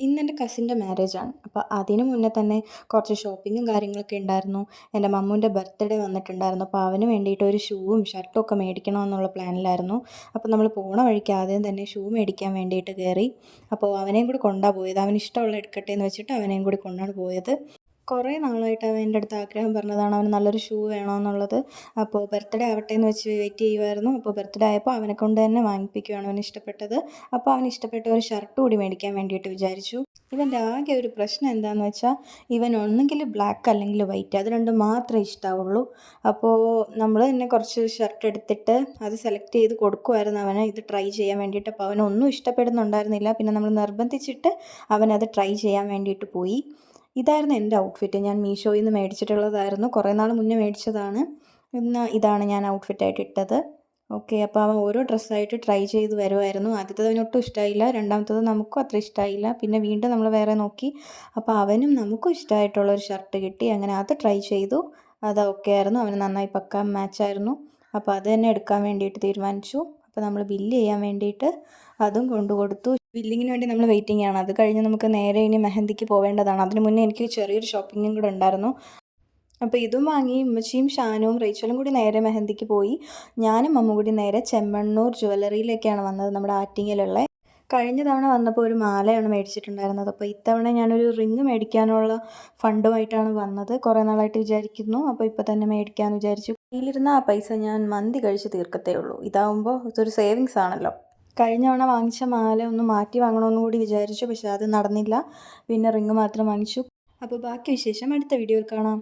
ഇന്നെൻ്റെ കസിൻ്റെ മാരേജാണ്. അപ്പോൾ അതിന് മുന്നേ തന്നെ കുറച്ച് ഷോപ്പിങ്ങും കാര്യങ്ങളൊക്കെ ഉണ്ടായിരുന്നു. എൻ്റെ മമ്മൂൻ്റെ ബർത്ത്ഡേ വന്നിട്ടുണ്ടായിരുന്നു. അപ്പോൾ അവന് വേണ്ടിയിട്ട് ഒരു ഷൂവും ഷർട്ടും ഒക്കെ മേടിക്കണമെന്നുള്ള പ്ലാനിലായിരുന്നു. അപ്പോൾ നമ്മൾ പോണ വഴിക്ക് ആദ്യം തന്നെ ഷൂ മേടിക്കാൻ വേണ്ടിയിട്ട് കയറി. അപ്പോൾ അവനെയും കൂടി കൊണ്ടാണ് പോയത്. അവന് ഇഷ്ടമുള്ള എടുക്കട്ടെ എന്ന് വെച്ചിട്ട് അവനെയും കൂടി കൊണ്ടാണ് പോയത്. കുറേ നാളായിട്ട് അവൻ എൻ്റെ അടുത്ത് ആഗ്രഹം പറഞ്ഞതാണ് അവന് നല്ലൊരു ഷൂ വേണമെന്നുള്ളത്. അപ്പോൾ ബർത്ത്ഡേ ആവട്ടെ എന്ന് വെച്ച് വെയിറ്റ് ചെയ്യുമായിരുന്നു. അപ്പോൾ ബർത്ത്ഡേ ആയപ്പോൾ അവനെ കൊണ്ട് തന്നെ വാങ്ങിപ്പിക്കുകയാണ് അവന് ഇഷ്ടപ്പെട്ടത്. അപ്പോൾ അവന് ഇഷ്ടപ്പെട്ട ഒരു ഷർട്ട് കൂടി മേടിക്കാൻ വേണ്ടിയിട്ട് വിചാരിച്ചു. ഇവൻ്റെ ആകെ ഒരു പ്രശ്നം എന്താണെന്ന് വെച്ചാൽ ഇവൻ ഒന്നെങ്കിൽ ബ്ലാക്ക് അല്ലെങ്കിൽ വൈറ്റ്, അത് രണ്ടും മാത്രമേ ഇഷ്ടാവുള്ളൂ. അപ്പോൾ നമ്മൾ തന്നെ കുറച്ച് ഷർട്ട് എടുത്തിട്ട് അത് സെലക്ട് ചെയ്ത് കൊടുക്കുമായിരുന്നു അവന് ഇത് ട്രൈ ചെയ്യാൻ വേണ്ടിയിട്ട്. അപ്പോൾ അവനൊന്നും ഇഷ്ടപ്പെടുന്നുണ്ടായിരുന്നില്ല. പിന്നെ നമ്മൾ നിർബന്ധിച്ചിട്ട് അവനത് ട്രൈ ചെയ്യാൻ വേണ്ടിയിട്ട് പോയി. ഇതായിരുന്നു എൻ്റെ ഔട്ട്ഫിറ്റ്. ഞാൻ മീഷോയിൽ നിന്ന് മേടിച്ചിട്ടുള്ളതായിരുന്നു. കുറേ നാൾ മുന്നേ മേടിച്ചതാണ്. ഇതാണ് ഞാൻ ഔട്ട്ഫിറ്റായിട്ട് ഇട്ടത്. ഓക്കെ, അപ്പോൾ അവൻ ഓരോ ഡ്രസ്സായിട്ട് ട്രൈ ചെയ്ത് വരുമായിരുന്നു. ആദ്യത്തേത് അവനൊട്ടും ഇഷ്ടമായില്ല, രണ്ടാമത്തേത് നമുക്കും അത്ര ഇഷ്ടമായില്ല. പിന്നെ വീണ്ടും നമ്മൾ വേറെ നോക്കി. അപ്പോൾ അവനും നമുക്കും ഇഷ്ടമായിട്ടുള്ളൊരു ഷർട്ട് കിട്ടി. അങ്ങനെ അത് ട്രൈ ചെയ്തു. അത് ഓക്കെ ആയിരുന്നു. അവന് നന്നായി പക്കാ മാച്ചായിരുന്നു. അപ്പോൾ അത് തന്നെ എടുക്കാൻ വേണ്ടിയിട്ട് തീരുമാനിച്ചു. അപ്പോൾ നമ്മൾ ബില്ല് ചെയ്യാൻ വേണ്ടിയിട്ട് അതും കൊണ്ടു കൊടുത്തു. ബില്ലിങ്ങിന് വേണ്ടി നമ്മൾ വെയിറ്റിംഗ് ആണ്. അത് കഴിഞ്ഞ് നമുക്ക് നേരെ ഇനി മെഹന്തിക്ക് പോവേണ്ടതാണ്. അതിന് മുന്നേ എനിക്ക് ചെറിയൊരു ഷോപ്പിങ്ങും കൂടെ ഉണ്ടായിരുന്നു. അപ്പോൾ ഇതും വാങ്ങി ഉമ്മച്ചിയും ഷാനുവും റേച്ചലും കൂടി നേരെ മെഹന്തിക്ക് പോയി. ഞാനും മമ്മ കൂടി നേരെ ചെമ്മണ്ണൂർ ജ്വല്ലറിയിലേക്കാണ് വന്നത്, നമ്മുടെ ആറ്റിങ്ങലുള്ള. കഴിഞ്ഞ തവണ വന്നപ്പോൾ ഒരു മാലയാണ് മേടിച്ചിട്ടുണ്ടായിരുന്നത്. അപ്പോൾ ഇത്തവണ ഞാനൊരു റിങ് മേടിക്കാനുള്ള ഫണ്ടുമായിട്ടാണ് വന്നത്. കുറേ നാളായിട്ട് വിചാരിക്കുന്നു. അപ്പോൾ ഇപ്പോൾ തന്നെ മേടിക്കാമെന്ന് വിചാരിച്ചു. കയ്യിലിരുന്ന ആ പൈസ ഞാൻ മന്തി കഴിച്ച് തീർക്കത്തേ ഉള്ളൂ. ഇതാവുമ്പോൾ ഇതൊരു സേവിങ്സ് ആണല്ലോ. കഴിഞ്ഞ തവണ വാങ്ങിച്ച മാല ഒന്ന് മാറ്റി വാങ്ങണമെന്ന് കൂടി വിചാരിച്ചു. പക്ഷേ അത് നടന്നില്ല. പിന്നെ റിങ് മാത്രം വാങ്ങിച്ചു. അപ്പോൾ ബാക്കി വിശേഷം അടുത്ത വീഡിയോയിൽ കാണാം.